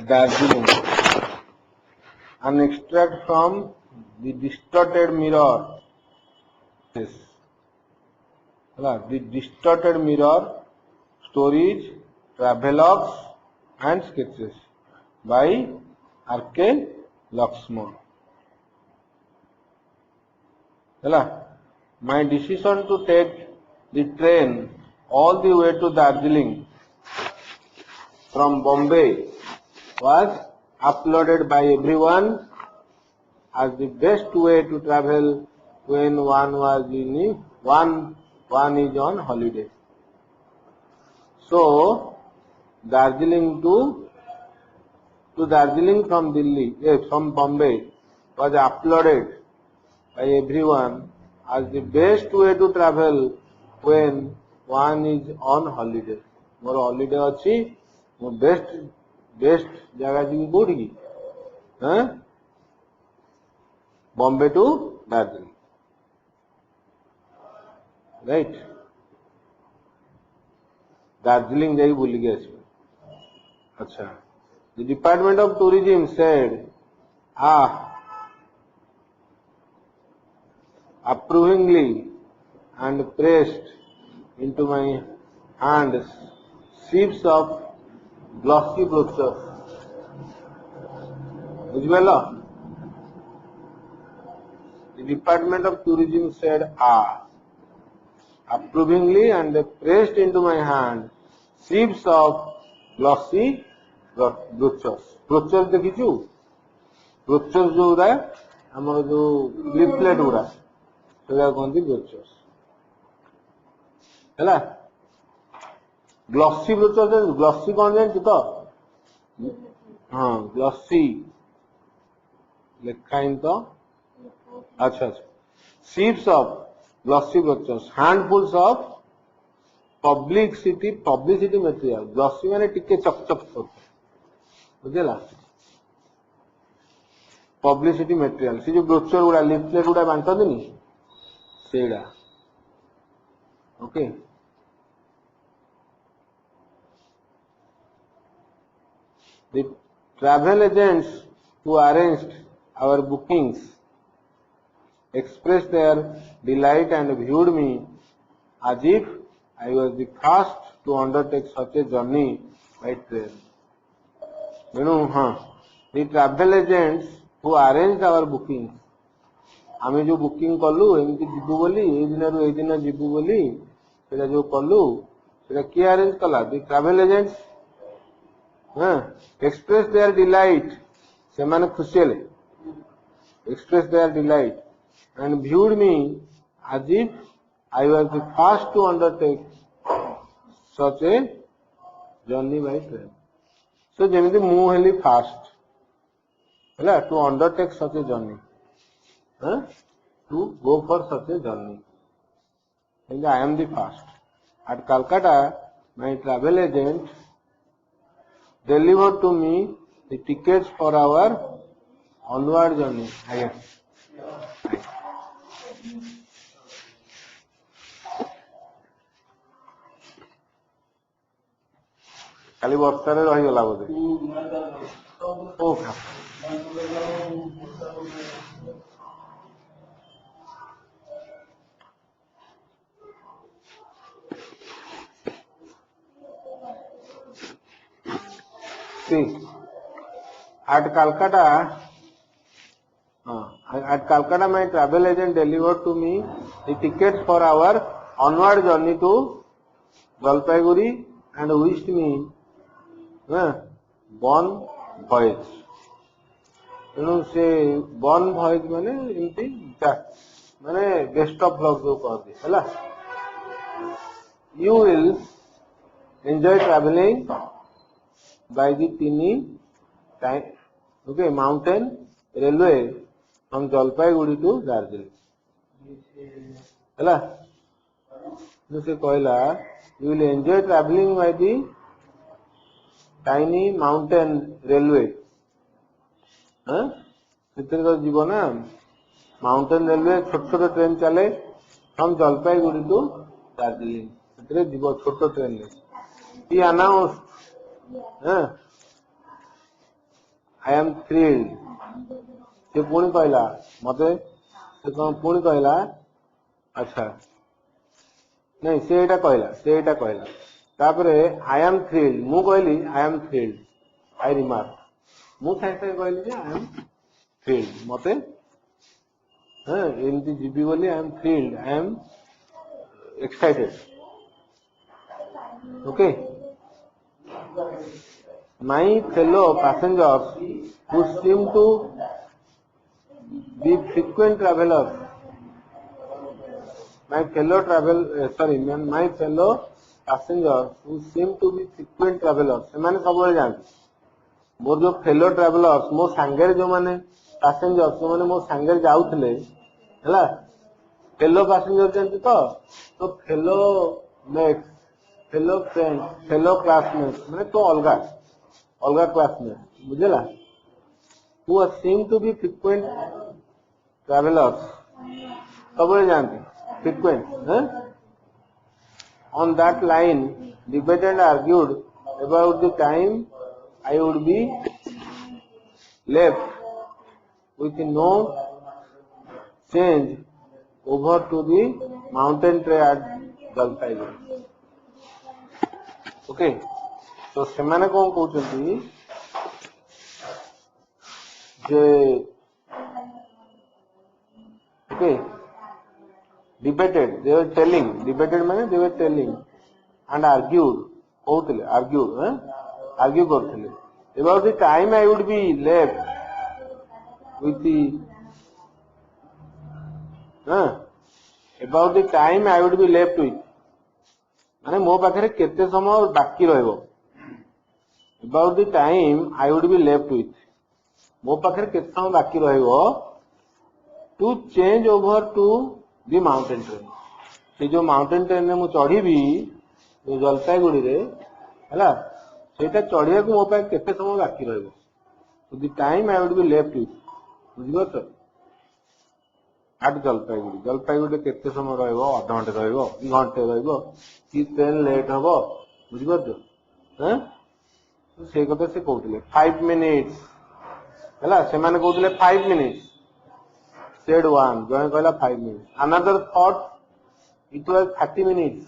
Darjeeling. An extract from the distorted mirror. Yes. The distorted mirror, stories, travelogues and sketches by R.K. Lakshman. My decision to take the train all the way to Darjeeling from Bombay was uploaded by everyone as the best way to travel when one is on holiday. So Darjeeling to Darjeeling from from Bombay was uploaded by everyone as the best way to travel when one is on holiday. More holiday अच्छी मो best जगह जी कोठी की Bombay to Darjeeling right Darjeeling जाई बुली के आसी अच्छा the department of tourism said approvingly and pressed into my hands sheets of glossy brochures. बुझिपाल The Department of Tourism said approvingly and pressed into my hand sheets of glossy brochures. Brochures देखिछु brochures जो उड़ा हमर जो leaflet उड़ा सेटा कहती brochures है glossy brochure glossy कौन जानते तो हाँ ग्लॉसी लिखा तो अच्छा अच्छा sheets of glossy brochures handfuls of publicity material glossy माने टिके चकचक करते बुझेला पब्लिसिटी मटेरियल से जो ब्रोचर गुड़ा लिफलेट गुड़ा बांटते नहीं सेड़ा okay The travel agents who arranged our bookings expressed their delight and viewed me as if I was the first to undertake such a journey by train. You know, the travel agents who arranged our bookings आमे जो booking कलु एमती जीवु बोली ए दिन रु ए दिन जीवु बोली सेटा जो कलु सेटा के अरेंज कला the travel agents express their delight से माने खुशी ले express their delight and viewed me as if I was the first to undertake such a journey by train so जेमिति मु हेली फर्स्ट हला to undertake such a journey to go for such a journey. And I am the first. At Calcutta, my travel agent delivered to me the tickets for our onward journey. खाली वर्षा रे रही गला बोधे ओ See, at Calcutta, my travel agent delivered to me the tickets for our onward journey to Jalpaiguri and wished me bon voyage. You know, say bon voyage माने इनती माने best of luck जो कहते हैं, है You will enjoy traveling by the mountain railway from Jalpaiguri to Darjeeling. है से कहला you will enjoy traveling by the tiny mountain railway. ସେଥିରେ ତ ଯିବ ନା माउंटेन रेलवे छोट छोट ट्रेन चले फ्रॉम जलपाईगुड़ी टू दार्जिलिंग ସେଥିରେ ଯିବ छोट train He announced I am thrilled. से पुणी कहला मते से कौन पुणी कहला अच्छा नहीं से एटा कहला तापरे I am thrilled मु कहली I am thrilled I remark मु साथे कहली जे I am thrilled मते हां एमती जीबी बोली I am thrilled I am excited okay my fellow passengers who seem to be frequent travelers my fellow passengers who seem to be frequent travelers ସେମାନେ ସବୁବେଳେ ଯାଆନ୍ତି मोर जो फेलो ट्रावेलर्स मो सांगेर जो माने पैसेंजर्स जो माने मो सांगेर जाउथले हला फेलो पैसेंजर जानती तो fellow mate fellow friend fellow classmate माने तो अलगा क्लासमेट बुझला who seem to be frequent travelers सबले जानती frequent on that line debated and argued about the time I would be left with no change over to the mountain trail at Jalpaiguri. Okay, so semane kon कहउछंती J okay debated माने they were telling and argued कहउतले argue करथिले about the time I would be left with the about the time I would be left with माने मो पाखरे केते समय बाकी रहइबो about the time I would be left with मो पाखरे केते समय बाकी रहइबो to change over to the mountain train से जो माउंटेन ट्रेन में मु चढ़ीबी जो जलपाईगुड़ी रे हला सेटा चढ़िया को मो पाए केते समय बाकी रहइबो तो the time I would be left with बुझिबो तो आठ जलपाईगुड़ी केते समय रहइबो आधा घंटे रहइबो घंटे रहइबो कि ट्रेन लेट हबो बुझिबो तो हैं तो से कथा से कहउतले 5 मिनिट्स हला से माने कहउतले 5 मिनिट्स said one जने कहला 5 minutes another thought it was 30 minutes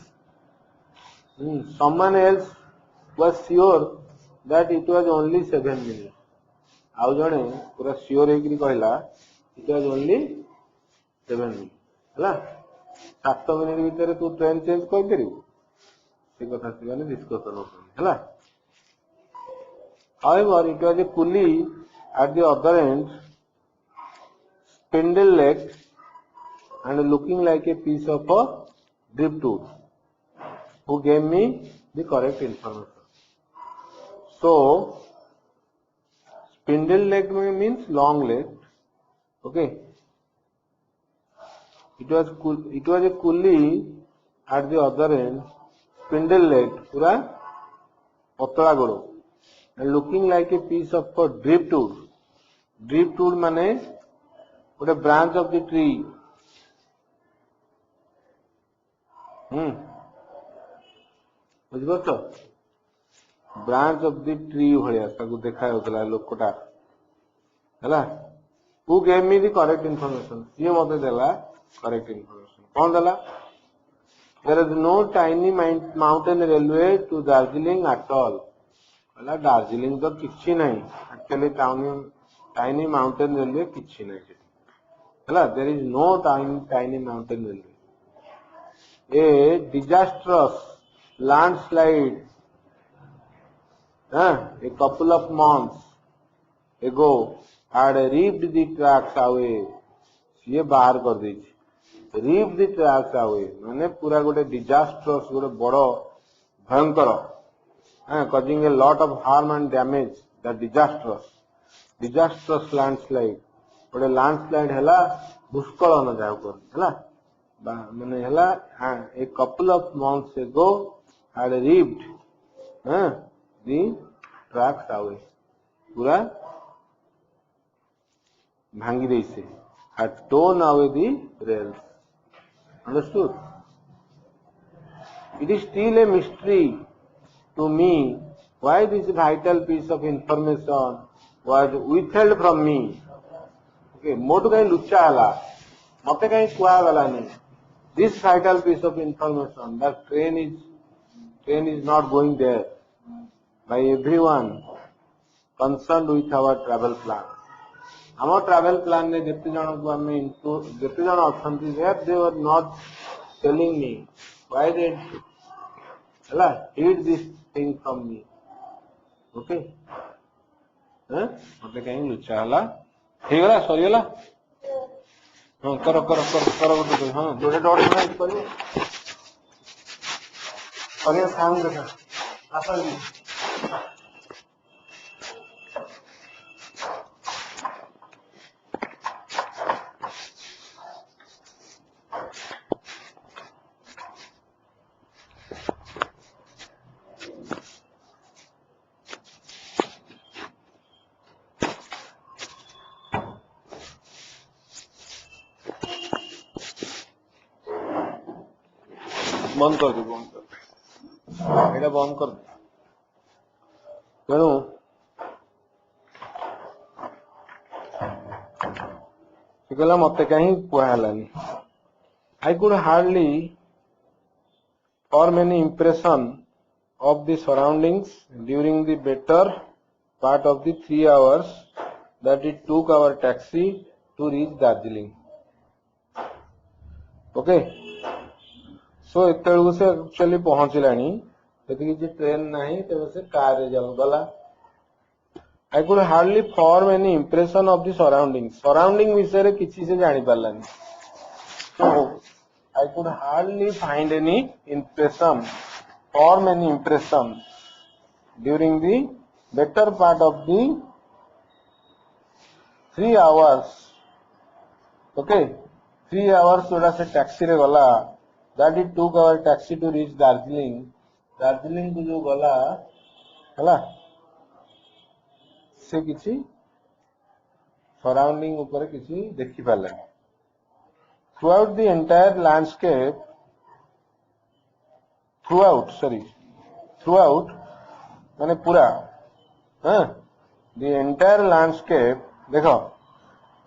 someone else was sure that it was only 7 minutes आउ जने पूरा श्योर हेकरी कहला it was only 7 minutes हला 7 मिनिट भीतर तू ट्रेन चेंज कर करिवो से कथा से माने डिस्कशन हो हला however it was a pulley at the other end spindle legged and looking like a piece of a driftwood who gave me the correct information. So, spindle legged means long legged. Okay. It was a pulley at the other end, spindle legged, पूरा पतला गोड़ो, and looking like a piece of a driftwood. Driftwood माने a branch of the tree. बुझिपारछ branch of the tree भलिया ताकू देखा होतला लोकटा हला who gave me the correct information ये मते देला करेक्ट इंफॉर्मेशन कौन देला there is no tiny mountain railway to Darjeeling at all हला दार्जिलिंग तो किछि नहीं एक्चुअली टाइनी माउंटेन रेलवे किछि नहीं हला there is no tiny mountain railway a disastrous landslide a couple of months ago had ripped the tracks away ये बाहर कर देछि rip the tracks away माने पूरा गोटे डिजास्ट्रस गोटे बड़ो भयंकर causing a lot of harm and damage the disastrous landslide गोटे लैंडस्लाइड हैला भूस्खलन जाको हैला माने हैला a couple of months ago had ripped the tracks away पूरा भांगी देई से had torn away the rails understood it is still a mystery to me why this vital piece of information was withheld from me. Okay, मोटू कहीं लुच्चा हला मते कहीं कुआ गलानी. This vital piece of information that train is not going there by everyone concerned with our travel plan. Our travel plan ने जितने जनों को हमें इनको जितने जन option there they were not telling me why they हला hid this thing from me. Okay, हैं मते कहीं लुच्चा हला ठीक है सॉरी हला हाँ करो करो करो करो करो हाँ जोड़े डॉट में करो और ये काम देखा आसान नहीं बंद कर दो एटा बंद कर दो तेणु से कहला मते कहीं कहलानी I could hardly form any impression of the surroundings during the better part of the 3 hours that it took our taxi to reach Darjeeling. Okay. सो एत से एक्चुअली पहुंचलानी जी ट्रेन नहीं तेज से कार रे गला I could hardly form any impression of the surrounding विषय रे किसी से जानी पारलानी so I could hardly find any impression form any impression during the better part of the 3 hours. Okay 3 hours जोड़ा से टैक्सी रे गला that it took our taxi to reach Darjeeling. Darjeeling को जो गला हला से किसी सराउंडिंग ऊपर किसी देखी पाले throughout the entire landscape throughout माने पूरा हाँ the entire landscape देखो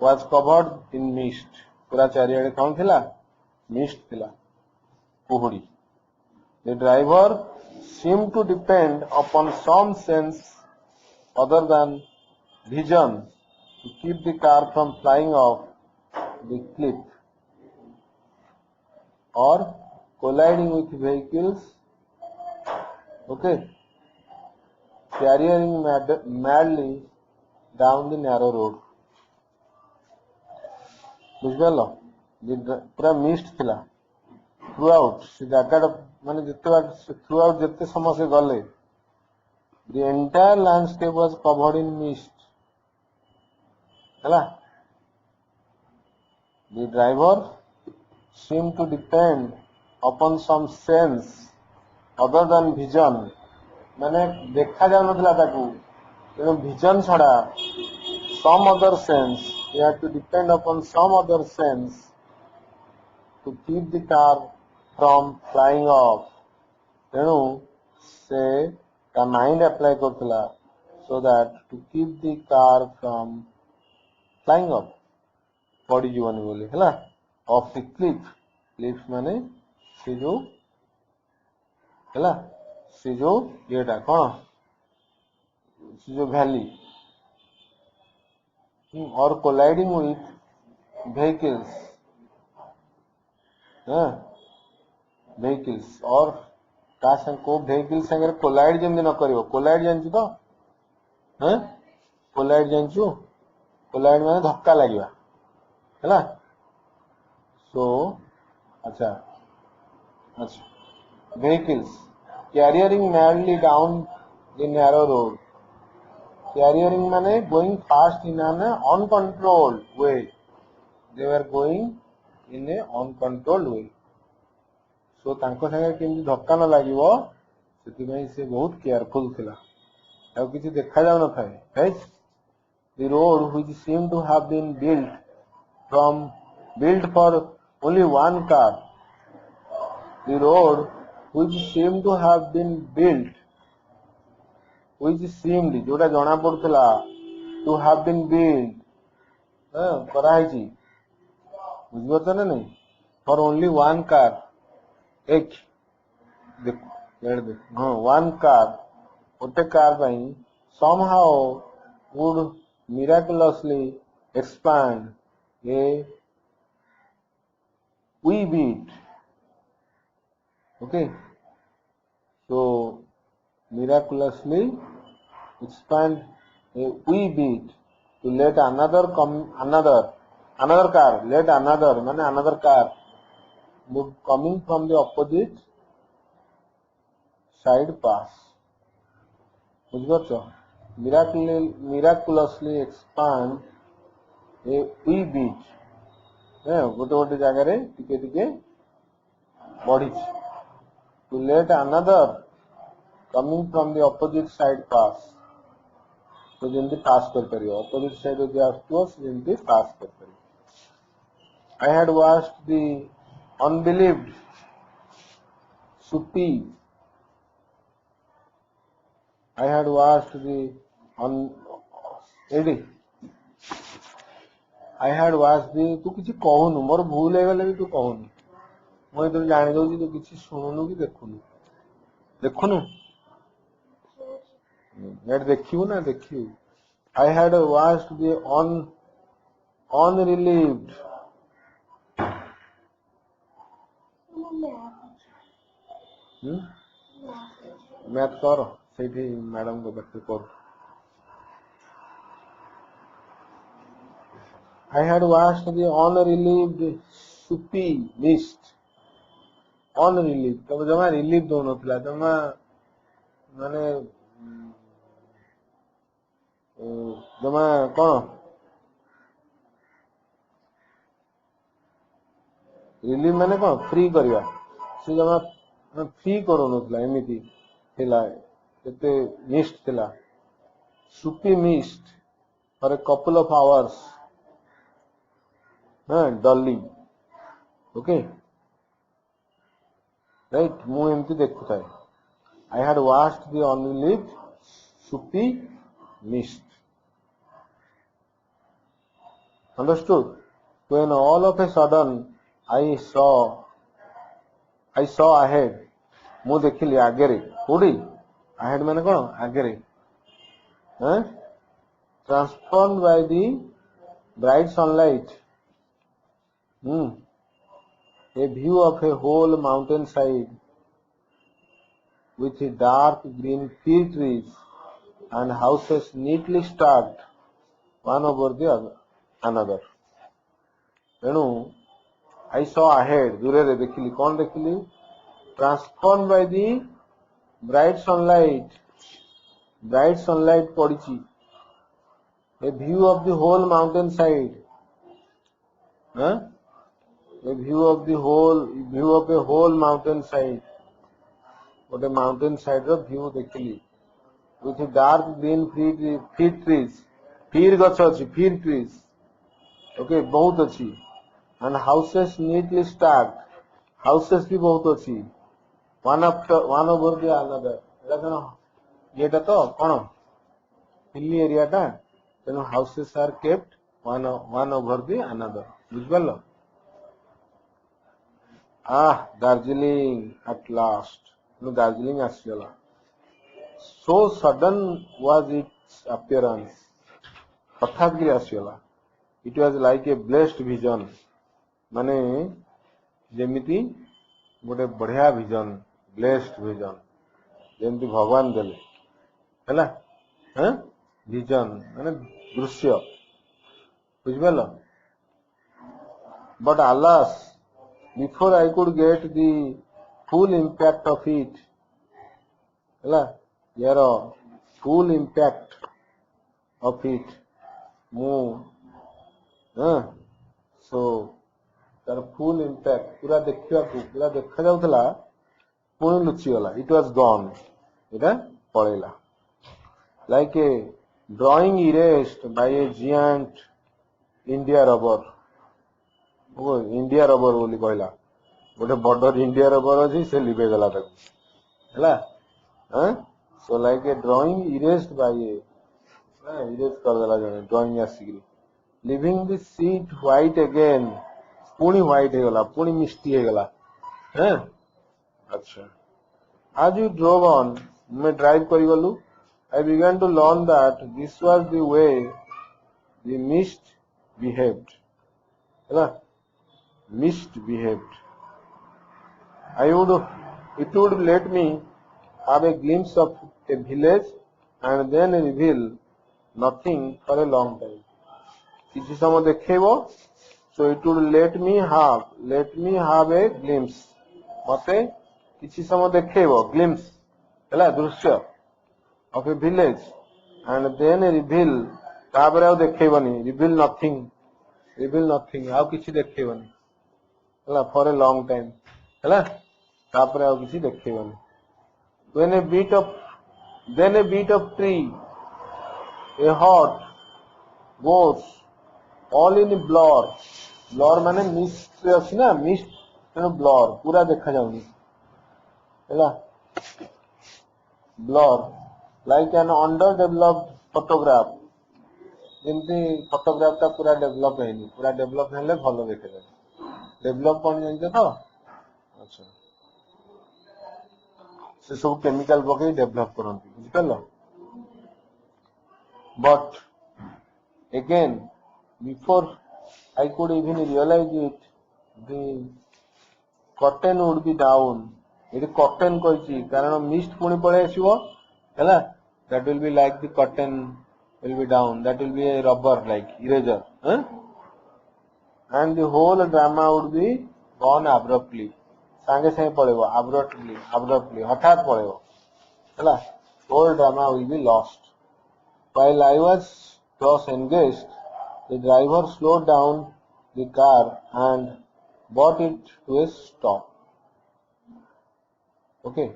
was covered in mist पूरा चारियाडे कौन थिला mist थिला कुहुड़ी. The driver seemed to depend upon some sense other than vision to keep the car from flying off the cliff or colliding with vehicles. Okay, carrying madly down the narrow road. बुझलो पूरा mist थिला through out से जगह माने जिते through out जिते समय से गले the entire landscape was covered in mist हला the driver seem to depend upon some sense other than vision माने देखा जा नथला ताकू तेणु विजन छड़ा some other sense you have to depend upon some other sense to keep the car from flying off. तेणु से का माइंड अप्लाई करथला so that to keep the car from flying off पड़ी जीवन बोली हैला off the cliff माने से जो हैला से जो येटा कौन से जो वैली और colliding with vehicles vehicles और का संग को vehicle संगे कोलाइड जेम न करियो कोलाइड जानछु तो हैं कोलाइड जानछु कोलाइड माने धक्का लागिबा हैला सो अच्छा vehicles carrying madly down the narrow road carrying माने going fast in an uncontrolled way they were going in a uncontrolled way. So तांको संगे केमि धक्का न लागिवो सेति में से बहुत केयरफुल थिला आ किछि देखा जाउ न थाए right the road which seemed to have been built for only one car the road which seemed to have been built which seemed जोटा जणा पड़थला to have been built କରାହେଇଛି ବୁଝିପାରୁଛ ନା ନାଇଁ for only one car एक ଦେଖ ହଁ one car ଗୋଟେ car ପାଇଁ somehow would miraculously expand a wee bit. Okay, so miraculously expand a wee bit to let another car, let another माने another car coming from the opposite side pass. बुझिपारछ miraculously expand a wee bit गोटे गोटे जगह रे टिके टिके बढ़ी to let another coming from the opposite side pass. तो जल्दी पास कर परियो opposite side जो आसतो जल्दी पास कर परियो. I had watched the unbelieved Supi. I had watched the ad I had watched the तू किसी कहूनु मोर भूल है गले भी तू कहूनु मैं तो जान दउची तू किसी सुनुनु कि देखुनु देखुनु नेट देखियो ना देखियो. I had watched the unrelieved math कर सेठी मैडम को बैठ कर. I had watched the unrelieved Supi mist. Unrelieved तब जमा रिलीव दोनों थिला जमा माने जमा कौन रिलीव माने कौन फ्री करिया से जमा फ्री करो नथला एमिति थिला एते मिस्ट थिला soupy mist for a couple of hours dully. Okay, right मु एमती देखुथाय. I had watched the unrelieved Supi mist. Understood? When all of a sudden I saw ahead. मु देखिली आगे रे कोडी ahead माने कोन आगे रे transformed by the bright sunlight. A view of a whole mountainside with dark green fir trees and houses neatly stacked one over the another. तेणु I saw ahead दूरे रे देखिली कौन देखिली transformed by the bright sunlight पड़ीची a view of the whole mountainside. A view of a whole mountainside. What a mountainside of view देखिली with a dark green fir trees. फीर गछ अछि fir trees. Okay, बहुत अच्छी. And houses neatly stacked. Houses भी बहुत अच्छी. One over the another. एटा कौन येटा तो कौन hilly area टा तेनो houses are kept one over the another. बुझिपारलो. Darjeeling at last. No, Darjeeling आसीगला. So sudden was its appearance. हठात गिरी आसीगला. It was like a blessed vision. माने जेमिति गोटे बढ़िया विजन ब्लेस्ड विजन जेमिति भगवान देले हैला विजन माने दृश्य बुझिपारलो. But alas, before I could get the full impact of it, full impact of it, so तार full impact पूरा देखा जाउथला पुणी लुचि गला. It was gone. Etah पळेला. Like a drawing erased by a giant India rubber. वो India rubber बोली कहला गोटे border India rubber अछि से लिबे गला तक हैला. So like a drawing erased by a erase कर देला जने ड्राइंग आसिक leaving the sheet white again पुणी व्हाइट हो गला पुणी मिस्टी हो गला हैं अच्छा as you drove on मैं ड्राइव करी गलु I began to learn that this was the way the mist behaved ହେଲା misbehaved it would let me have a glimpse of a village and then reveal nothing for a long time किसी समय देखेबो so it would let me have a glimpse मते किसी समय देखेबो glimpse ହେଲା दृश्य of a village and then reveal तापर आउ देखेबनी reveal nothing आउ किसी देखेबनी ହେଲା for a long time ହେଲା तापर आउ किसी देखेबनी then a bit of tree a hot goes all in blur माने मिस्ट अछि ना मिस्ट तेनो ब्लर पूरा देखा जाउनी हैला blur like an under developed photograph जेंती फोटोग्राफ ता पूरा डेवलप हैनी पूरा डेवलप हेले भलो देखा जाय डेवलप कोन जानते तो अच्छा से सब केमिकल पके डेवलप करंती बुझलो but again before I could even realize it the curtain would be down it curtain कहछि कारण मिस्ट पुणी पळे आसीबो हैला that will be like the curtain will be down that will be a rubber like eraser and the whole drama would be gone abruptly संगे संगे पळेबो abruptly हठात पळेबो हैला whole drama will be lost while I was thus engaged the driver slowed down the car and brought it to a stop. Okay.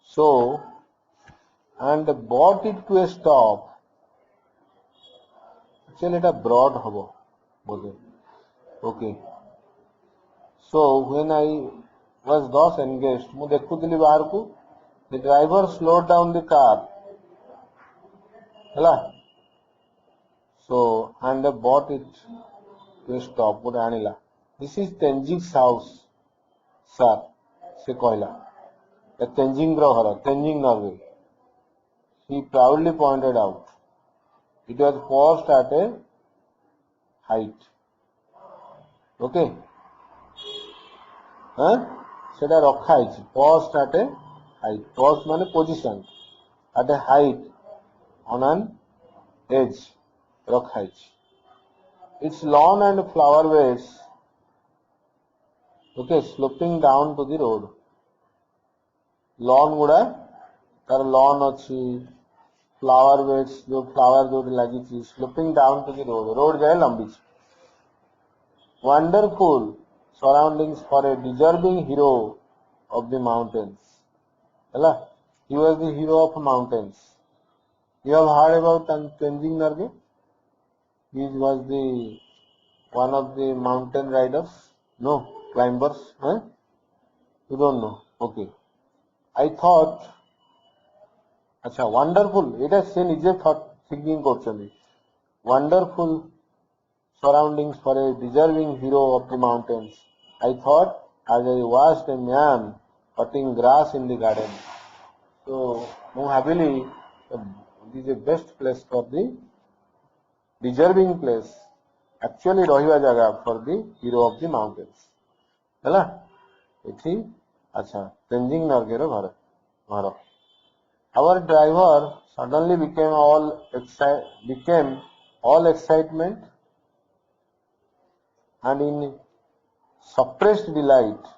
So, and brought it to a stop. Actually, it a broad hobo. Okay. So, when I was thus engaged, mu dekhutili bahar ku, the driver slowed down the car. Hala. So, and bought it to a stop. What anila? This is Tenzing's house, sir. Se कहला. A Tenzing घर, Tenzing Norway. He proudly pointed out. It was perched at a height. Okay. हाँ? सेटा रखा है perched at a height. Perched माने position. At a height on an edge. रखा है its lawn and flower beds okay sloping down to the road lawn गुड़ा तार lawn अच्छी flower beds जो flower जो लगी थी sloping down to the road जाए लंबी wonderful surroundings for a deserving hero of the mountains हैला he was the hero of mountains you have heard about Tenzing Norgay he was the one of the mountain riders no climbers huh? You don't know okay I thought acha wonderful eta se nije thought thinking korchani wonderful surroundings for a deserving hero of the mountains I thought as I watched a man cutting grass in the garden so mu habili this is the best place for the deserving place actually रहिवा जगह for the hero of the mountains हैला एठी अच्छा तेंजिंग नर्गे रो घर our driver suddenly became all excitement and in suppressed delight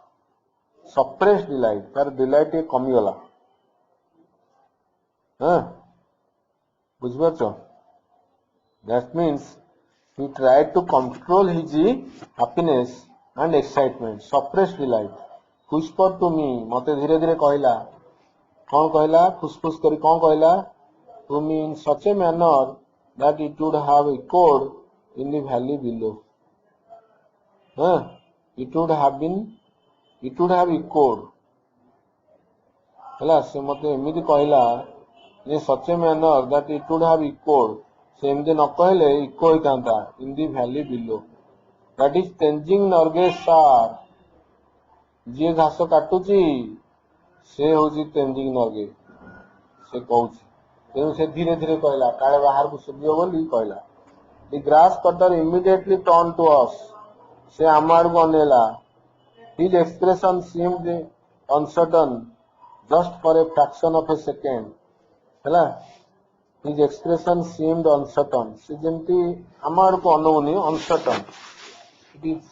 तार delight ये कमी गला हां बुझ पाछो that means he tried to control his happiness and excitement suppressed delight whispered to me mate धीरे धीरे कहला कौन कहला फुसफुस करी कौन कहला to me in such a manner that it would have echoed in the valley below it would have echoed ହେଲା से मते एमिति कहला in such a manner that it would have echoed. से एमती न कहले इको होता in the valley below that is Tenzing Norgay सार जी घास काटुची से हूँ तेंजिंग नर्गे से कहूँ तेणु से धीरे धीरे कहला काले बाहर को सुबियो बोली कहला the grass cutter immediately turn to us से आम आड़ को अनेला his expression seemed uncertain just for a fraction of a second है his expression seemed uncertain से जमती आम आड़ को अनौनी uncertain it is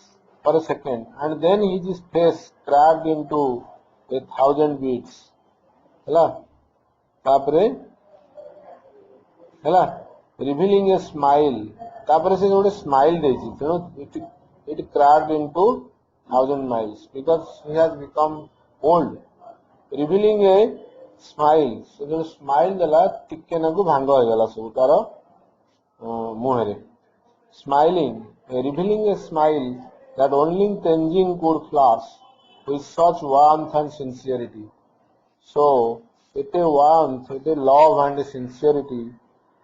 for a second and then his face cracked into 1,000 beats है तापरे है revealing a smile तापरे से जोड़े smile देची तेणु it cracked into 1,000 miles because he has become old revealing a smile से जो स्माइल देला टिके नाकु भांग हो गला सब तार मुहरे smiling revealing a smile that only Tenzing could flash with such warmth and sincerity so एते वार्मथ एते लव एंड सिंसियरिटी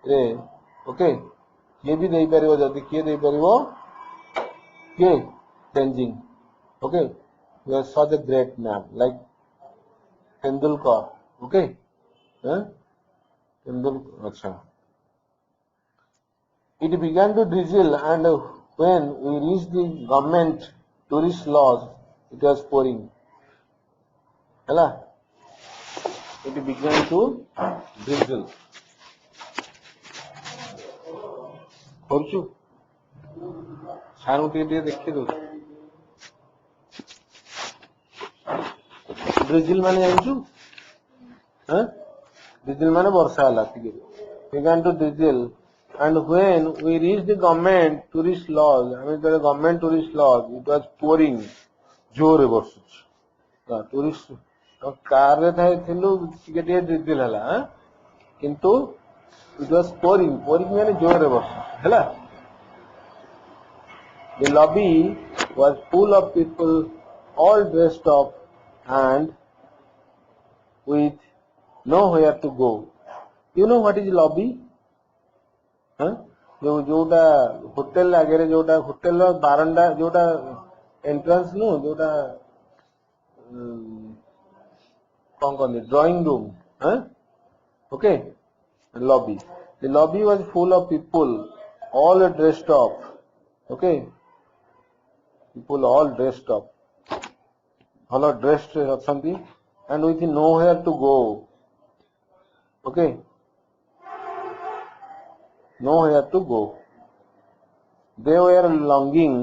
रे ओके ये भी देई परिबो जदी के देई परिबो के Tenzing okay you are such a great man like Tendulkar okay अच्छा it began to drizzle and when we reached the government tourist lodge it was pouring है it began to drizzle खोलचु सारू टे देखि दो drizzle माने जानछु drizzle माने वर्षा हला began to drizzle and when we reached the government tourist lodge I mean the government tourist lodge it was pouring जोरे वर्षुच tourist car रे थाए थिलु टिके drizzle हला किंतु it was pouring माने जोरे वर्षुच हला the lobby was full of people all dressed up and with nowhere to go. You know what is lobby? जोटा होटेल आगे जोटा होटेल बारंडा जोटा एंट्रेंस नु जोटा कौन कौन drawing room okay lobby the lobby was full of people all dressed up okay people all dressed up all dressed अछंती and with nowhere to go okay nowhere to go they were longing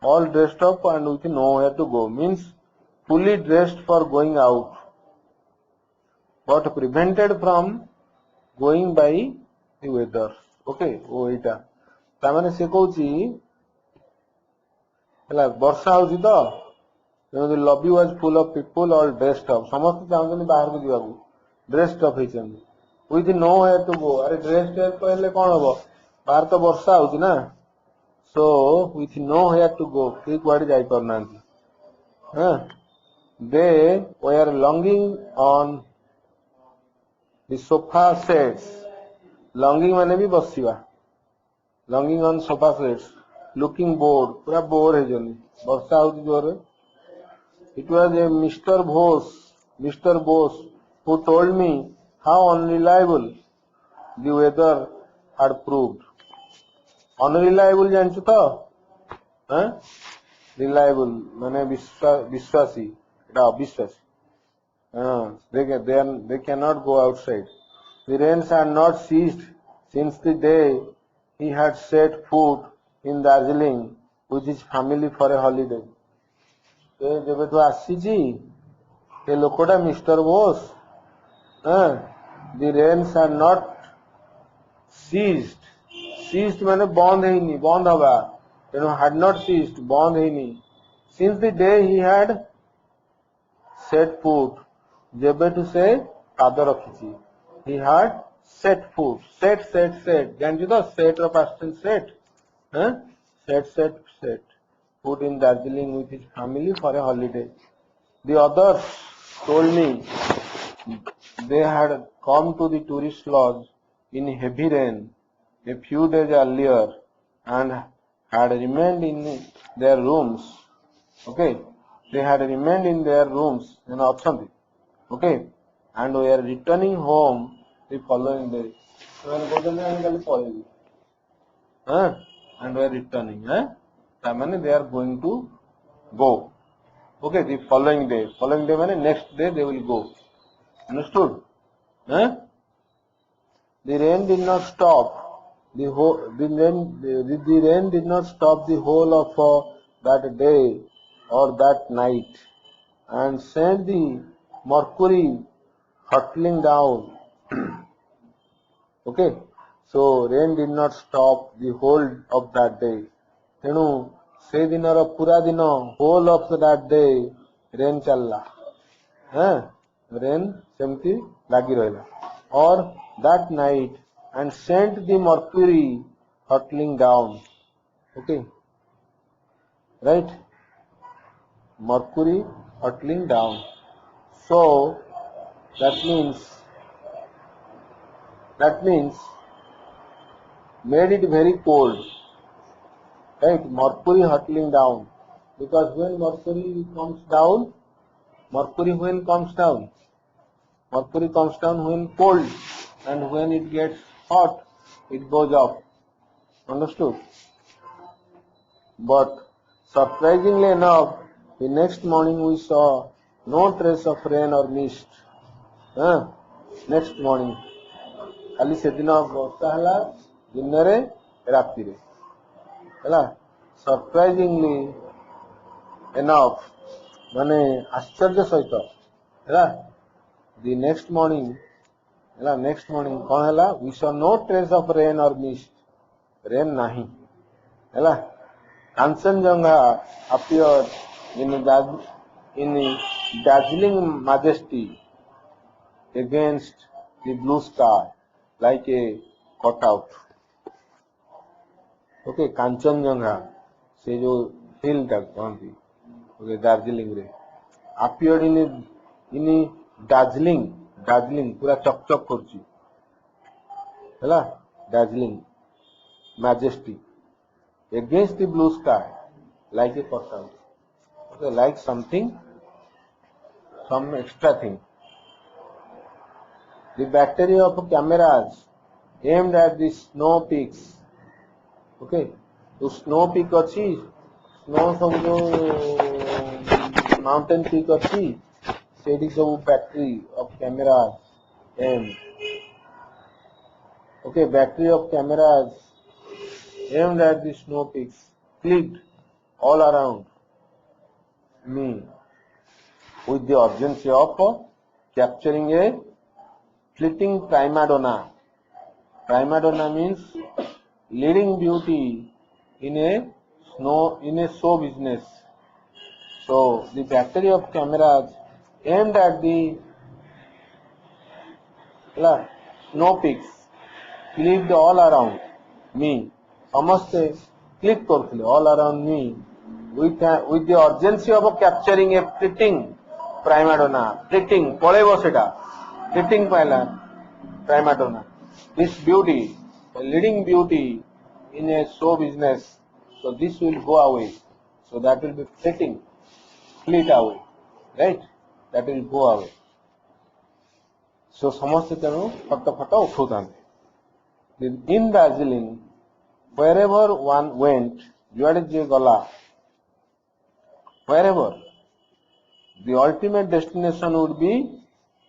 all dressed up and with nowhere to go means fully dressed for going out but prevented from going by the weather okay ओ एटा तामाने से कहूची हला वर्षा होची तो the lobby was full of people all dressed up समस्त चाहते बाहर को जीवा dressed up होइछन with nowhere to go अरे dressed up कहले कोन हबो बाहर तो वर्षा होची ना so with nowhere to go के कुआडे जाई परनांती they were longing on the sofa sets longing माने भी बसिवा longing on sofa sets looking bored पूरा बोर है जनी वर्षा होची जोरे it was a Mr. Bose who told me how unreliable the weather had proved unreliable जानछु तो reliable माने विश्वासी एटा अविश्वासी they cannot go outside the rains had not ceased since the day he had set foot in Darjeeling with his family for a holiday जब तो आसीजी ये लोकोडा mister Bose the rains are not ceased माने बंद है नहीं बंद हवा had not ceased बंद है नहीं since the day he had set foot जेबे टू से पाद रखिची he had set foot set जानजु तो set row past tense set foot in Darjeeling with his family for a holiday the others told me they had come to the tourist lodge in heavy rain a few days earlier and had remained in their rooms. Okay, they had remained in their rooms in option. Okay, and were returning home the following day. And were returning. They are going to go. Okay, the following day. Following day means next day they will go. Understood? The rain did not stop. The rain did not stop the whole of that day or that night, and sent the mercury hurtling down. Okay, so rain did not stop the whole of that day. ତେଣୁ ସେ ଦିନର ପୁରା ଦିନ whole of that day rain ଚାଲିଲା. Rain ସେମିତି ଲାଗି ରହିଲା. Or that night and sent the mercury hurtling down. Okay, right? Mercury hurtling down. So that means made it very cold. Right? Mercury hurtling down. Because when mercury comes down when cold, and when it gets hot, it goes up. Understood? But surprisingly enough, the next morning we saw no trace of rain or mist. Next morning. खाली से दिन वर्षा है दिन राति surprisingly enough माने आश्चर्य सहित the next morning कौन है we saw no trace of rain or mist. Rain नहीं है. Kanchenjunga appeared in dazzling majesty against the blue sky like a cutout. Okay, Kanchenjunga से जो हिल तक कहती okay, दार्जिलिंग रे appeared in a dazzling पूरा चकचक करची हैला dazzling majesty against the blue sky like a cutout. Okay, like some extra thing. The battery of cameras aimed at the snow peaks. Okay, तो snow peak अच्छी snow सब जो mountain peak अच्छी सेठी सब battery of cameras aimed. Okay, battery of cameras aimed at the snow peaks clicked all around me with the urgency of capturing a fleeting prima donna. Prima donna means leading beauty in a show business. So the battery of cameras aimed at the snow peaks clicked all around me. ସମସ୍ତେ click କରୁଥିଲେ all around me with the urgency of capturing a fleeting prima donna. Fleeting पळेइबो सेटा fleeting Pila prima donna. This beauty, a leading beauty in a show business, so this will go away. So that will be fleet away, right? That will go away. So ସମସ୍ତେ ତେଣୁ photo ଉଠାଉଥାନ୍ତି. In Darjeeling, wherever one went, जुआड़े जे गला, wherever, the ultimate destination would be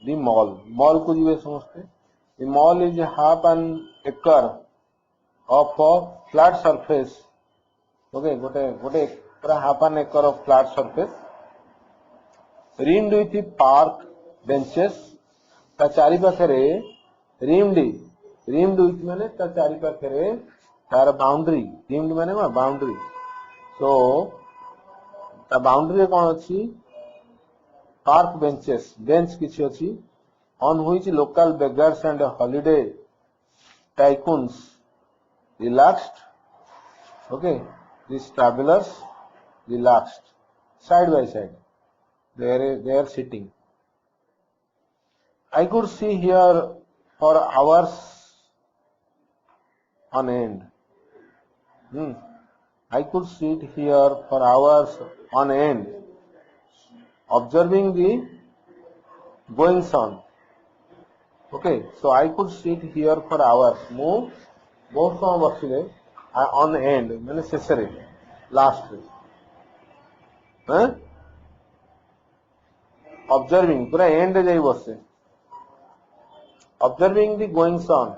the mall. Mall को जीवे समझते. The mall is half an acre of a flat surface. Okay, गोटे पूरा half an acre of flat surface, rimmed with the park benches. ता चारि पाखरे rimmed with माने ता चारि पाखरे तार बाउंड्री. rimmed माने बाउंड्री. So ता बाउंड्री कौन अच्छी park benches, bench किसी अच्छी on which local beggars and holiday tycoons relaxed. Okay, these travelers relaxed side by side. They are sitting. I could see here for hours on end. I could sit here for hours on end, observing the goings on. Okay, so I could sit here for hours. ମୁଁ ବହୁତ ସମୟ ବସିଲେ on end ମାନେ ଶେଷରେ last ରେ observing ପୁରା end ରେ ଯାଇ ବସେ observing the goings on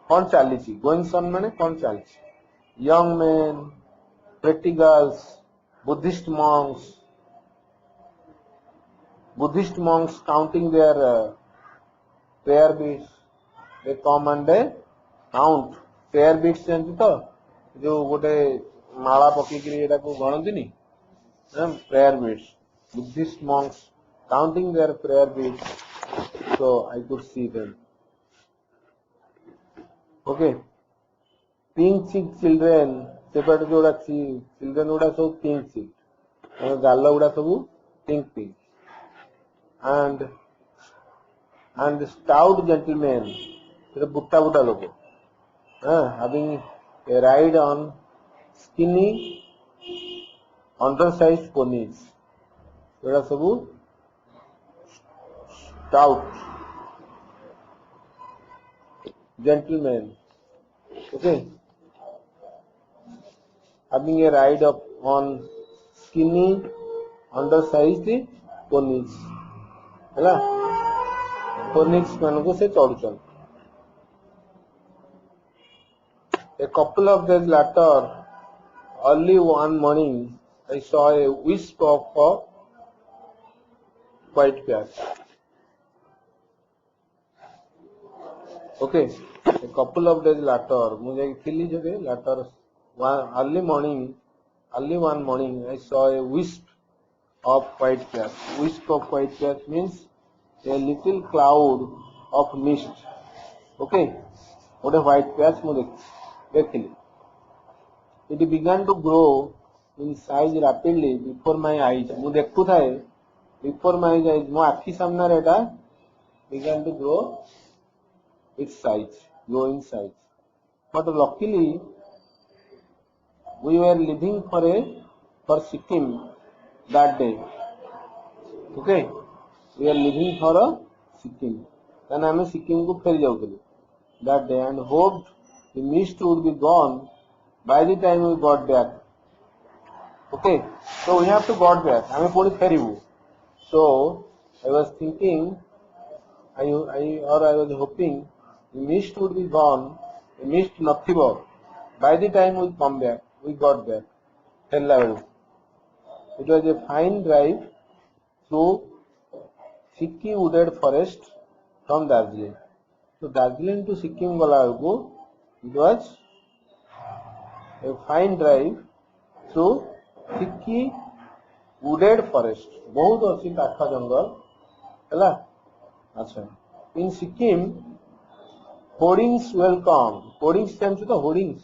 କଣ ଚାଲିଛି goings on ମାନେ କଣ ଚାଲିଛି young men, pretty girls, Buddhist monks counting their prayer beads. They come and they count prayer beads ଜାଣିଛୁ ତ ଯୋଉ ଗୋଟେ ମାଳା ପକେଇକିରି ଏଟାକୁ ଗଣନ୍ତିନି prayer beads. Buddhist monks counting their prayer beads. So I could see them. Okay. Pink cheeked children ସେପଟେ ଯୋଉଟା children ଗୁଡା ସବୁ pink cheeked ଗାଲ ଗୁଡା ସବୁ pink and stout gentlemen ସେଟା ବୁଟା ଲୋକ having a ride on skinny undersized ponies ସେଟା ସବୁ stout gentlemen okay having a ride on skinny undersized ponies ହେଲା ponies ମାନଙ୍କୁ ସେ ଚଢୁଛନ୍ତି a couple of days later early one morning I saw a wisp of white patch okay a couple of days later ମୁଁ ଯାଇଥିଲି ଯେବେ later early one morning I saw a wisp of white patch. Wisp of white patch means a little cloud of mist. Okay, what a white patch mu dekhili. It began to grow in size rapidly before my eyes. Mu dekhu thae before my eyes. Mo akhi samna re eta began to grow in size. But luckily we were leaving for Sikkim that day. Okay, we are leaving for Sikkim. Then I am Sikkim को फेरी जाऊँगी that day and hoped the mist would be gone by the time we got back. Okay, so we have to got back. I am पूरी फेरी हूँ. So I was thinking, I was hoping the mist would be gone. The mist नथिबो. By the time we come back, we got back. फेरला बेलू. It was a fine drive through thickly wooded forest from Darjeeling. So Darjeeling to Sikkim gala बेलू it was a fine drive through thickly wooded forest. बहुत अच्छी काठा जंगल हैला अच्छा in Sikkim hoardings welcome. Hoardings ଜାଣିଛୁ ତ hoardings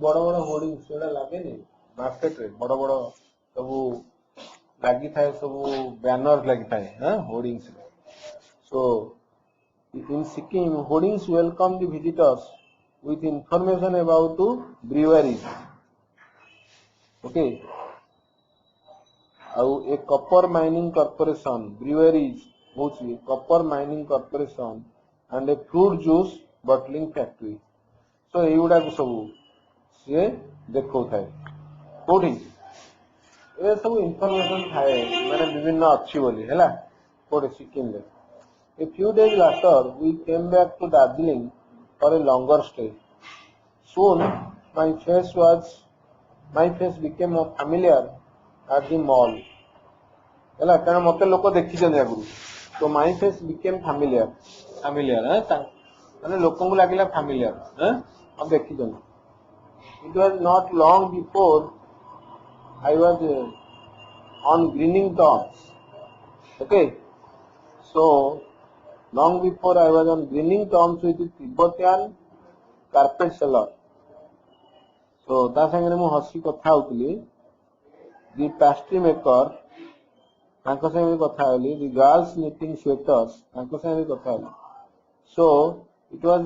ବଡ଼ ବଡ଼ hoardings ସେଟା ଲାଗେନି मार्केट रे बड़ बड़ सब लगी थाए सब बैनर लगी थाए hoardings so in Sikkim hoardings welcome the visitors with information about breweries okay आउ a copper mining corporation breweries होची copper mining corporation and a fruit juice bottling factory so एगुडा सब से देखो थाए कोठी ए सब इंफॉर्मेशन थाए माने विभिन्न अच्छी बोली हैला कोठी सिक्किम रे a few days later we came back to Darjeeling for a longer stay soon my face became familiar at the mall हैला कारण मते लोक देखि जने आगु तो my face became familiar माने लोकन को लागिला familiar हम देखि जने it was not long before I was on grinning terms. Okay, so long before I was on grinning terms with the Tibetan carpet seller. So ता संगे मु हसी कथा होतली the pastry maker ତାଙ୍କ ସାଙ୍ଗେ ବି କଥା ହେଲି, the girls knitting sweaters, ତାଙ୍କ ସାଙ୍ଗେ ବି କଥା ହେଲି. So it was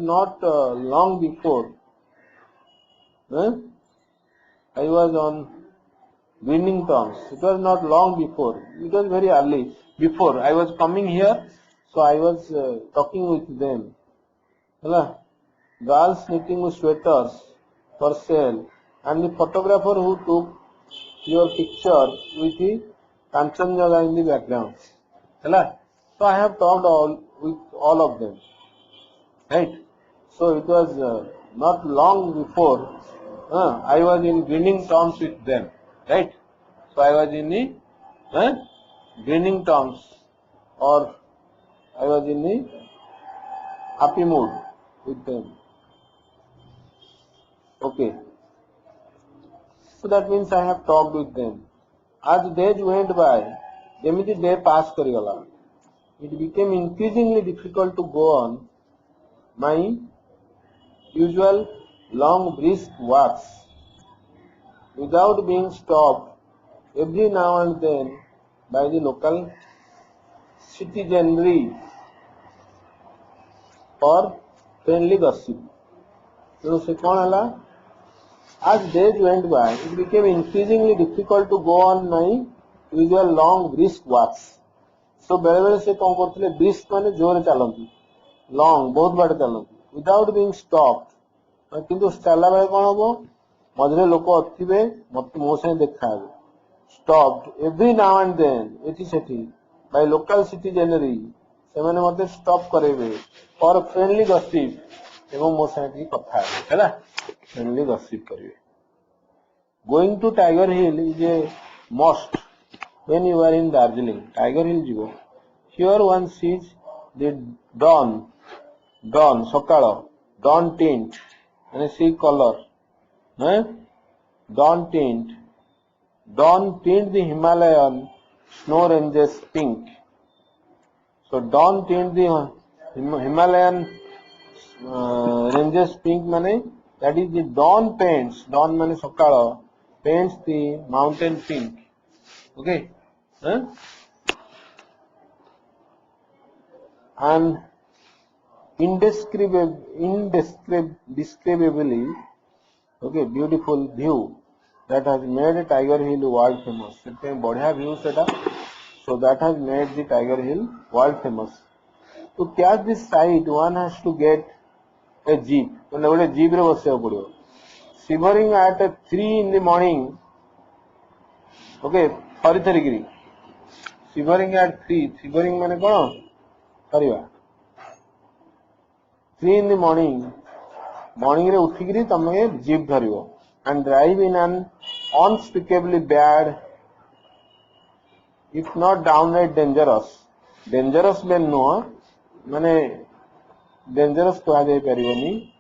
not long before I was on winning terms. It was not long before. It was very early. Before I was coming here, so I was talking with them. Hello? Girls knitting sweaters for sale, and the photographer who took your picture with the Kanchenjunga in the background. Hello? So I have talked with all of them. Right? So it was not long before I was in winning terms with them. Right? So I was in the winning terms, or I was in the happy mood with them. Okay. So that means I have talked with them. As days went by, ଯେମିତି day pass କରିଗଲା, it became increasingly difficult to go on my usual long brisk walks without being stopped every now and then by the local citizenry for friendly gossip. So se kon hala? As days went by, it became increasingly difficult to go on my usual long brisk walks. So बेले बेले से कौन करते हैं? Brisk माने जोर चलती, long बहुत बार चलती, without being stopped. किंतु चलला बेले कौन होगा? मझरे लोग अथिबे मो से देखा है. Stopped every now and then, एथि सेथि, by local citizenry, से मैंने मते stop करेबे for friendly gossip एवं मो से की कथा है, है ना? Friendly gossip करिए. Going to Tiger Hill is a must when you are in Darjeeling. Tiger Hill jibo. Here one sees the dawn सकाळ, dawn tint, and see color, dawn tint the Himalayan snow ranges pink. So dawn tint the Himalayan ranges pink mane, that is the dawn paints, dawn mane सकाळ, paints the mountain pink. Okay, and indescribably okay beautiful view that has made Tiger Hill world famous. सेते बढ़िया view सेटा, so that has made the Tiger Hill world famous. To catch this sight, one has to get a jeep. मतलब गोटे jeep रे बसिया पड़ियो. Shivering at 3 in the morning. Okay, three shivering at 3. Shivering माने कौन? करिवा. 3 in the morning रे उठिकरी तमे jeep धरियो and drive in an unspeakably bad, if not downright dangerous ben नुह माने dangerous कहा जाई परिबनी,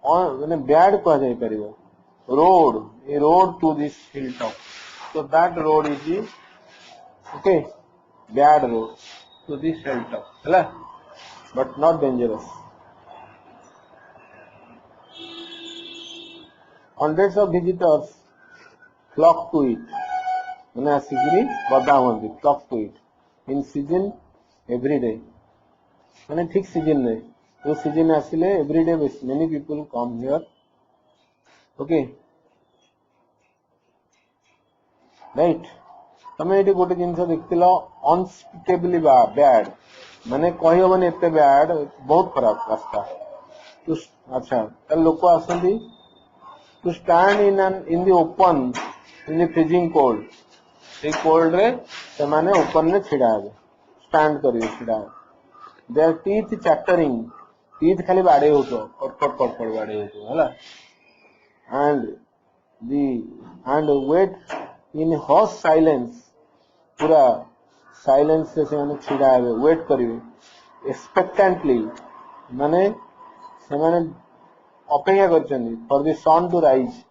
माने bad कहा जाई परिबो, road to this hilltop. So that road is the okay bad road to this hilltop, है, but not dangerous. Hundreds of visitors flock to it. मैंने आसिकरी गदा हुआ flock to it in season every day. मैंने ठीक season रे, तो season आसिले every day many people come here. Okay, right? तमे ये गोटे जिनस देखतिलो unspeakably bad, मैंने कही होबनी एते bad, बहुत खराब रास्ता. तो अच्छा, तल लोक आसंदी to stand in the open in the freezing cold. से cold रे से माने open ने छिड़ा है, stand करियो छिड़ा है. Their teeth chattering, teeth खाली बाड़े हो तो, कट बाड़े हो तो, है ना? And wait in hushed silence, पूरा silence से माने छिड़ा है, wait करियो. Expectantly, माने से माने अपेक्षा करछन्ती for the sun to rise,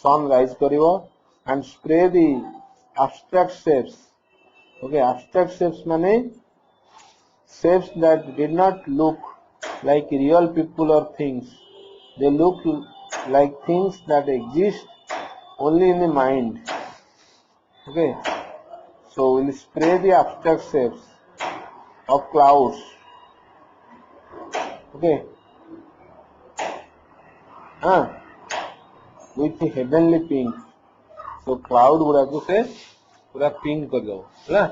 sun rise करिवो and spray the abstract shapes. Okay, abstract shapes माने shapes that did not look like real people or things. They look like things that exist only in the mind. Okay, So we'll spray the abstract shapes of clouds. Okay. With the heavenly pink. So cloud गुड़ाको से पूरा pink कर दो, है?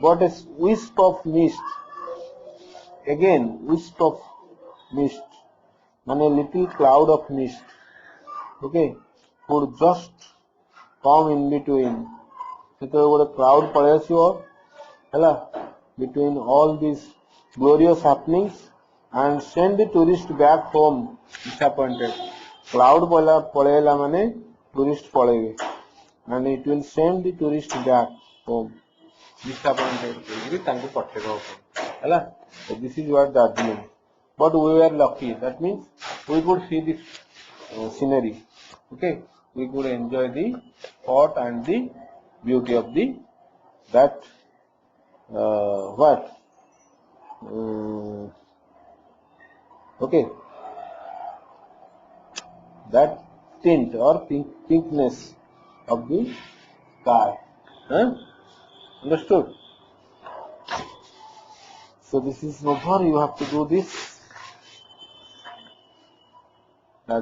What is wisp of mist? Again, wisp of mist. माने little cloud of mist. Okay, could just come in between. So ଗୋଟେ cloud पड़े आसियो, हैला? Between all these glorious happenings and send the tourist back home disappointed. Cloud पड़ेला माने tourist पड़ेगे and it will send the tourist back home disappointed. तांको पठेगा हैला? So this is what Darjeeling. But we were lucky. That means we could see the scenery. Okay, we could enjoy the thought and the beauty of the that what okay, that tint or pinkness of the sky. Understood? So this is over. You have to do this.